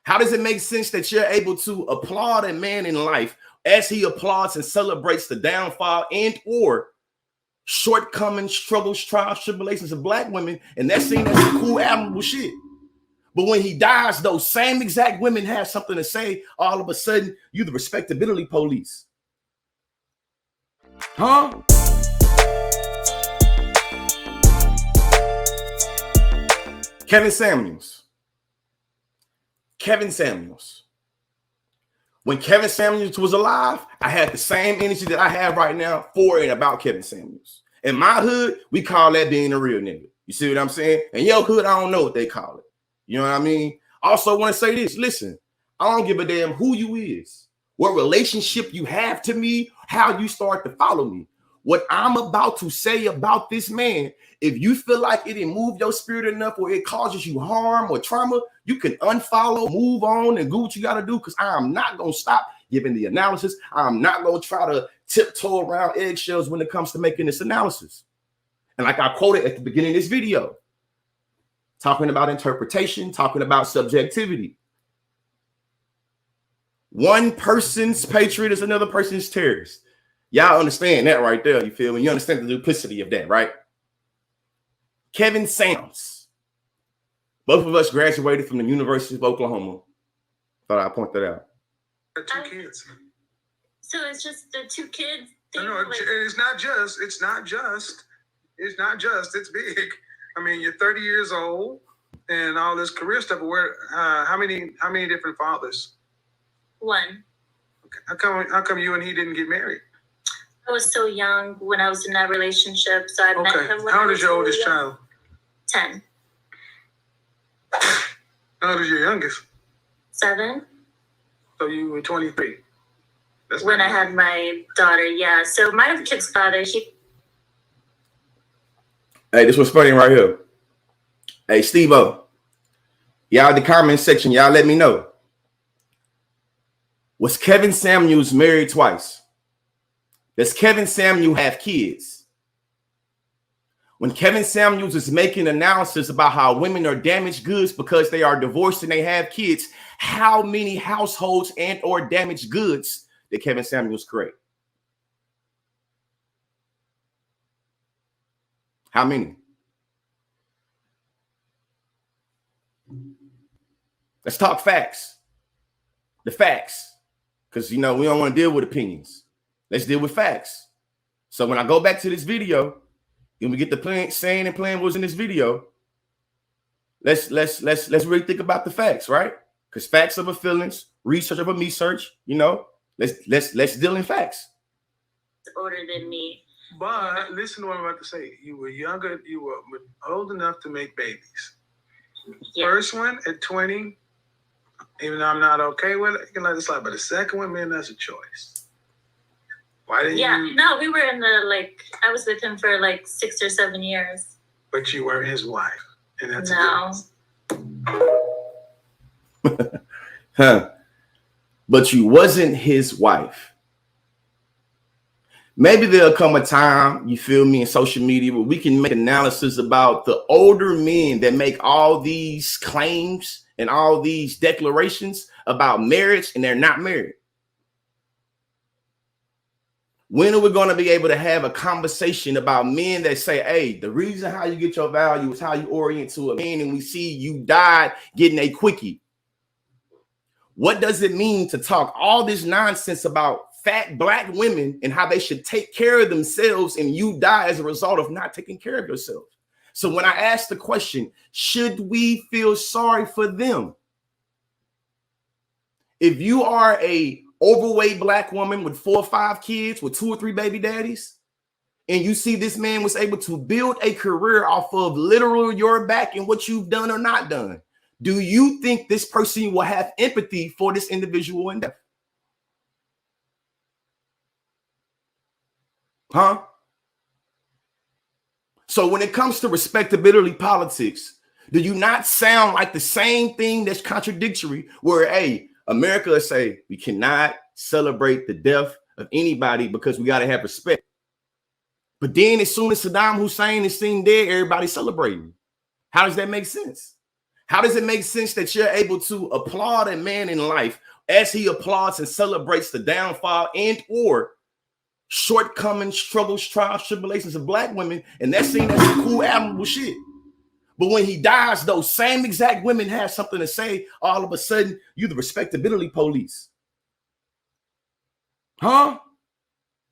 How does it make sense that you're able to applaud a man in life as he applauds and celebrates the downfall and or shortcomings, struggles, trials, tribulations of black women, and that's seen as some cool, admirable shit? But when he dies, those same exact women have something to say. All of a sudden, you the respectability police. Huh? Kevin Samuels. When Kevin Samuels was alive, I had the same energy that I have right now for and about Kevin Samuels. In my hood, we call that being a real nigga. You see what I'm saying? In your hood, I don't know what they call it. You know what I mean? Also want to say this. Listen, I don't give a damn who you is, what relationship you have to me, how you start to follow me. What I'm about to say about this man, if you feel like it didn't move your spirit enough or it causes you harm or trauma, you can unfollow, move on, and do what you got to do, because I'm not going to stop giving the analysis. I'm not going to try to tiptoe around eggshells when it comes to making this analysis. And like I quoted at the beginning of this video, talking about interpretation, talking about subjectivity. One person's patriot is another person's terrorist. Y'all understand that right there, you feel me? You understand the duplicity of that, right? Kevin Samuels. Both of us graduated from the University of Oklahoma. Thought I'd point that out. Two kids. So it's just the two kids. No, it's not just. It's big. I mean, you're 30 years old and all this career stuff. Where? How many different fathers? One. Okay. How come you and he didn't get married? I was so young when I was in that relationship, so I met him when How old is your oldest child? 10. How old is your youngest? 7. So you were 23. That's when I had my daughter, yeah. So my kid's father, he... Hey, this was funny right here. Hey, Steve-O, y'all in the comment section, y'all let me know. Was Kevin Samuels married twice? Does Kevin Samuels have kids? When Kevin Samuels is making analysis about how women are damaged goods because they are divorced and they have kids, how many households and or damaged goods did Kevin Samuels create? How many? Let's talk facts. The facts. Because, you know, we don't want to deal with opinions. Let's deal with facts. So when I go back to this video, and we get the saying and plan was in this video, let's really think about the facts, right? Because facts over feelings, research over me search, you know. Let's deal in facts. Older than me. But listen to what I'm about to say. You were younger, you were old enough to make babies. Yeah. First one at 20, even though I'm not okay with it, you can let it slide. But the second one, man, that's a choice. Why didn't you? No, we were in the, I was with him for 6 or 7 years. But you weren't his wife. And that's Huh. But you wasn't his wife. Maybe there'll come a time, you feel me, in social media where we can make analysis about the older men that make all these claims and all these declarations about marriage and they're not married. When are we going to be able to have a conversation about men that say, hey, the reason how you get your value is how you orient to a man, and we see you died getting a quickie? What does it mean to talk all this nonsense about fat black women and how they should take care of themselves and you die as a result of not taking care of yourself? So when I ask the question, should we feel sorry for them? If you are a overweight black woman with 4 or 5 kids with 2 or 3 baby daddies, and you see this man was able to build a career off of literal your back and what you've done or not done, do you think this person will have empathy for this individual in death? Huh? So when it comes to respectability politics, do you not sound like the same thing that's contradictory where, hey, America will say we cannot celebrate the death of anybody because we got to have respect. But then as soon as Saddam Hussein is seen dead, everybody's celebrating. How does that make sense? How does it make sense that you're able to applaud a man in life as he applauds and celebrates the downfall and or shortcomings, struggles, trials, tribulations of black women, and that's seen as some cool, admirable shit? But when he dies, those same exact women have something to say. All of a sudden, you the respectability police. Huh?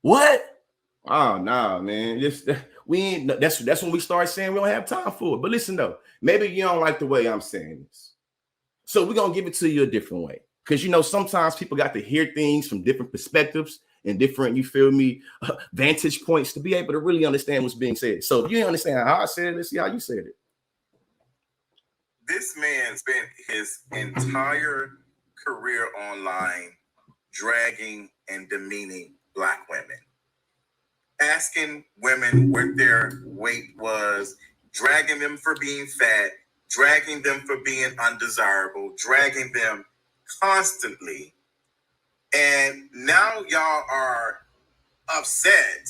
What? Oh no, man. We ain't. That's when we start saying we don't have time for it. But listen though, maybe you don't like the way I'm saying this, so we're gonna give it to you a different way. Because sometimes people got to hear things from different perspectives and different, you feel me, vantage points to be able to really understand what's being said. So if you understand how I said it, let's see how you said it. This man spent his entire career online dragging and demeaning black women, asking women what their weight was, dragging them for being fat, dragging them for being undesirable, dragging them constantly. And now y'all are upset.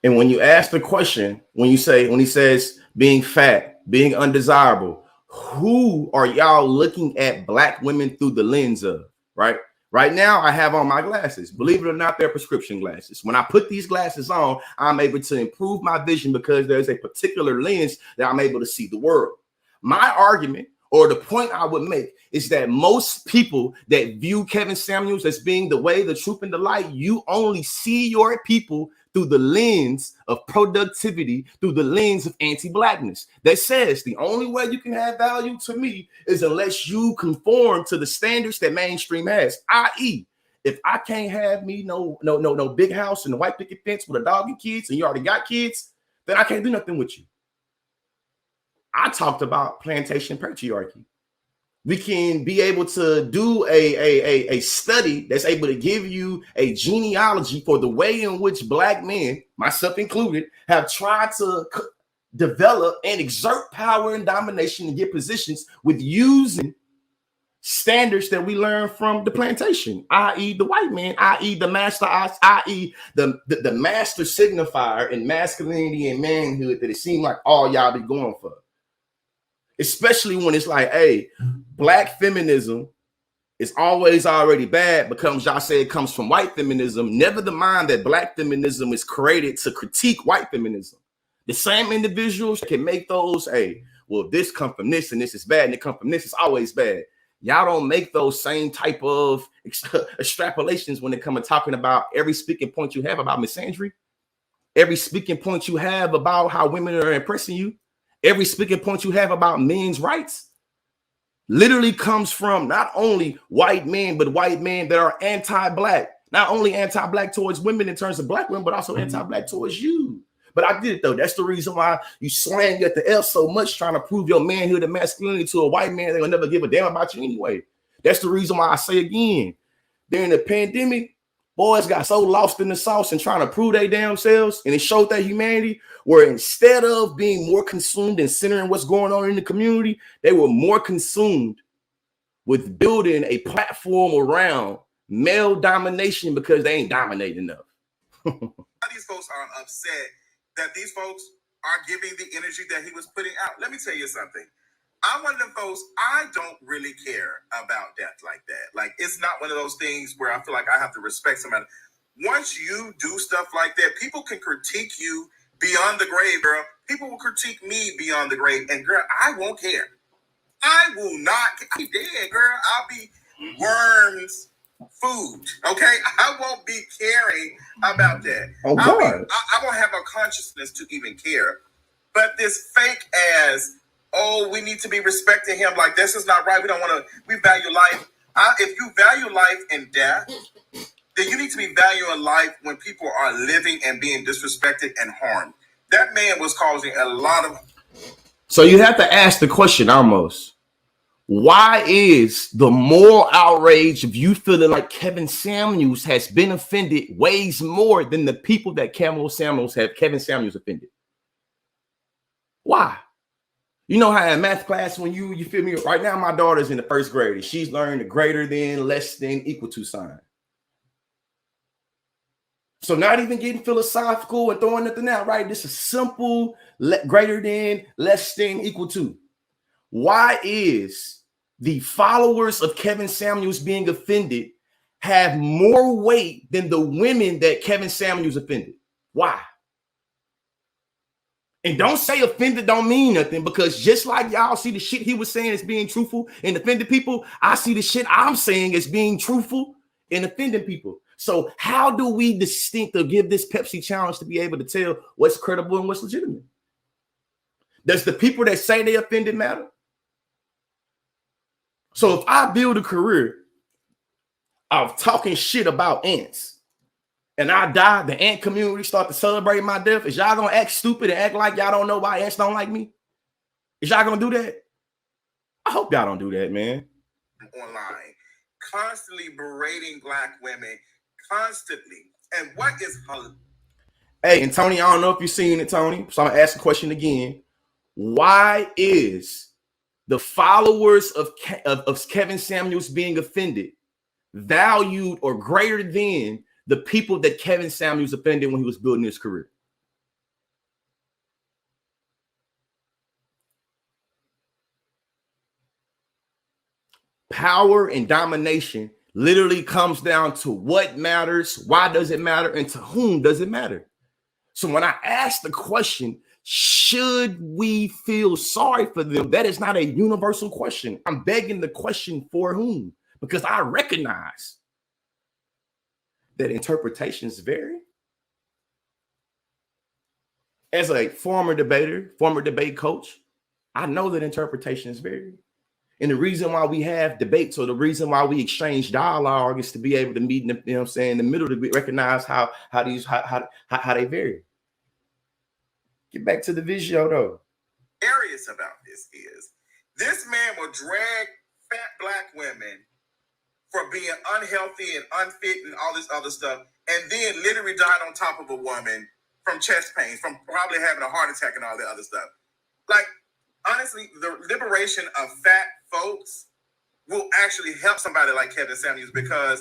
And when you ask the question, when he says being fat, being undesirable, who are y'all looking at black women through the lens of, right? Right now, I have on my glasses. Believe it or not, they're prescription glasses. When I put these glasses on, I'm able to improve my vision because there's a particular lens that I'm able to see the world. My argument, or the point I would make, is that most people that view Kevin Samuels as being the way, the truth, and the light, you only see your people through the lens of productivity, through the lens of anti-blackness. That says the only way you can have value to me is unless you conform to the standards that mainstream has. I.e., if I can't have me no big house and a white picket fence with a dog and kids, and you already got kids, then I can't do nothing with you. I talked about plantation patriarchy. We can be able to do a study that's able to give you a genealogy for the way in which black men, myself included, have tried to develop and exert power and domination and get positions with using standards that we learn from the plantation, i.e. the white man, i.e. the master, i.e. the master signifier in masculinity and manhood that it seemed like all y'all be going for. Especially when it's like, hey, black feminism is always already bad because y'all say it comes from white feminism. Never the mind that black feminism is created to critique white feminism. The same individuals can make those, hey, well, this come from this and this is bad and it come from this, it's always bad. Y'all don't make those same type of extrapolations when it comes to talking about every speaking point you have about misandry, every speaking point you have about how women are impressing you, every speaking point you have about men's rights literally comes from not only white men, but white men that are anti-black, not only anti-black towards women in terms of black women, but also anti-black towards you. But I did it though. That's the reason why you slang at the F so much, trying to prove your manhood and masculinity to a white man that will never give a damn about you anyway. That's the reason why I say again, during the pandemic, boys got so lost in the sauce and trying to prove they damn selves, and it showed their humanity, where instead of being more consumed and centering what's going on in the community, they were more consumed with building a platform around male domination because they ain't dominating enough. These folks are upset that these folks are giving the energy that he was putting out. Let me tell you something. I'm one of them folks, I don't really care about death like that. Like, it's not one of those things where I feel like I have to respect somebody. Once you do stuff like that, people can critique you beyond the grave, girl. People will critique me beyond the grave. And girl, I won't care. I will not. I'll be dead, girl. I'll be worms food. Okay? I won't be caring about that. Oh, God. I won't have a consciousness to even care. But this fake ass, oh, we need to be respecting him. Like, this is not right. We don't want to, we value life. If you value life and death, then you need to be valuing life when people are living and being disrespected and harmed. That man was causing a lot of. So you have to ask the question almost, why is the moral outrage of you feeling like Kevin Samuels has been offended weighs more than the people that Kevin Samuels offended? Why? You know how in math class, when you feel me, right now my daughter's in the first grade and she's learned the greater than, less than, equal to sign. So not even getting philosophical and throwing nothing out, right? This is simple, greater than, less than, equal to. Why is the followers of Kevin Samuels being offended have more weight than the women that Kevin Samuels offended? Why? And don't say offended don't mean nothing, because just like y'all see the shit he was saying as being truthful and offended people, I see the shit I'm saying as being truthful and offending people. So how do we distinct or give this Pepsi challenge to be able to tell what's credible and what's legitimate? Does the people that say they offended matter? So if I build a career of talking shit about ants, and I die, the ant community start to celebrate my death, is y'all gonna act stupid and act like y'all don't know why ants don't like me? Is y'all gonna do that? I hope y'all don't do that, man. Online, constantly berating Black women, constantly. And what is Hey, and Tony, I don't know if you've seen it, Tony, so I'm gonna ask the question again. Why is the followers of Kevin Samuels being offended valued or greater than the people that Kevin Samuels offended when he was building his career? Power and domination literally comes down to what matters, why does it matter, and to whom does it matter? So when I ask the question, should we feel sorry for them, that is not a universal question. I'm begging the question for whom, because I recognize that interpretations vary. As a former debater, former debate coach, I know that interpretations vary. And the reason why we have debates, or the reason why we exchange dialogue, is to be able to meet in the, you know what I'm saying, in the middle, to recognize how they vary. Get back to the video though. Hilarious about this is this man will drag fat Black women for being unhealthy and unfit and all this other stuff, and then literally died on top of a woman from chest pains, from probably having a heart attack and all that other stuff. Like, honestly, the liberation of fat folks will actually help somebody like Kevin Samuels, because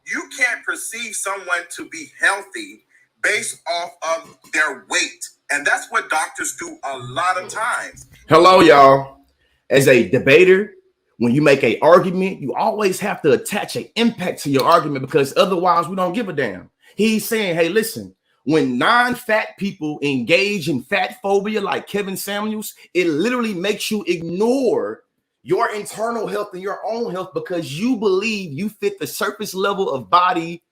you can't perceive someone to be healthy based off of their weight. And that's what doctors do a lot of times. Hello, y'all. As a debater, when you make an argument, you always have to attach an impact to your argument, because otherwise we don't give a damn. He's saying, hey, listen, when non-fat people engage in fat phobia like Kevin Samuels, it literally makes you ignore your internal health and your own health, because you believe you fit the surface level of body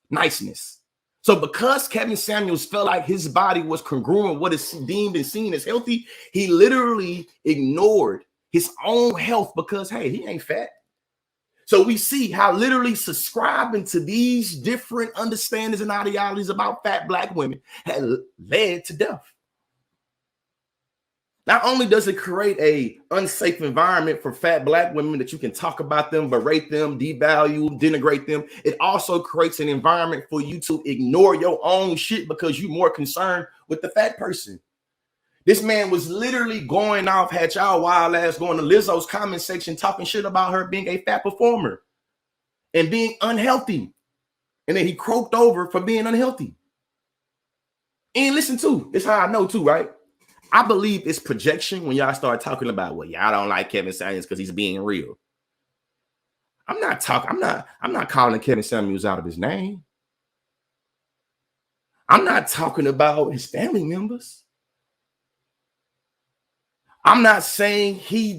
niceness. So because Kevin Samuels felt like his body was congruent with what is deemed and seen as healthy, he literally ignored his own health because, hey, he ain't fat. So we see how literally subscribing to these different understandings and ideologies about fat Black women had led to death. Not only does it create an unsafe environment for fat Black women that you can talk about them, berate them, devalue, denigrate them, it also creates an environment for you to ignore your own shit because you're more concerned with the fat person. This man was literally going off, had y'all wild ass going to Lizzo's comment section talking shit about her being a fat performer and being unhealthy. And then he croaked over for being unhealthy. And listen too, it's how I know too, right? I believe it's projection when y'all start talking about, well, y'all don't like Kevin Samuels because he's being real. I'm not calling Kevin Samuels out of his name. I'm not talking about his family members. I'm not saying he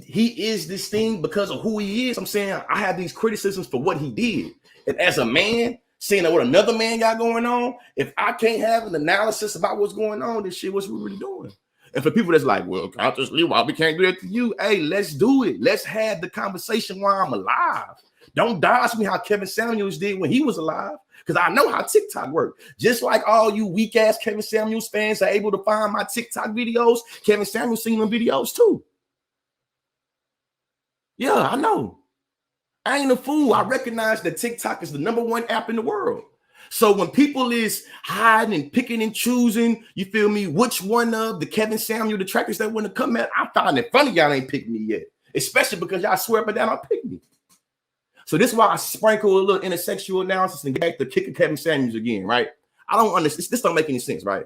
is this thing because of who he is. I'm saying I have these criticisms for what he did. And as a man, seeing what another man got going on, if I can't have an analysis about what's going on, this shit, what's we really doing? And for people that's like, well, consciously, why we can't do that to you? Hey, let's do it. Let's have the conversation while I'm alive. Don't dodge me how Kevin Samuels did when he was alive, because I know how TikTok works. Just like all you weak-ass Kevin Samuels fans are able to find my TikTok videos, Kevin Samuels seen them videos too. Yeah, I know. I ain't a fool. I recognize that TikTok is the #1 app in the world. So when people is hiding and picking and choosing, you feel me, which one of the Kevin Samuel detractors that want to come at, I find it funny y'all ain't picked me yet, especially because y'all swear up and down on pick me. So this is why I sprinkle a little intersexual analysis and get back to kicking Kevin Samuels again, right? I don't understand. This don't make any sense, right?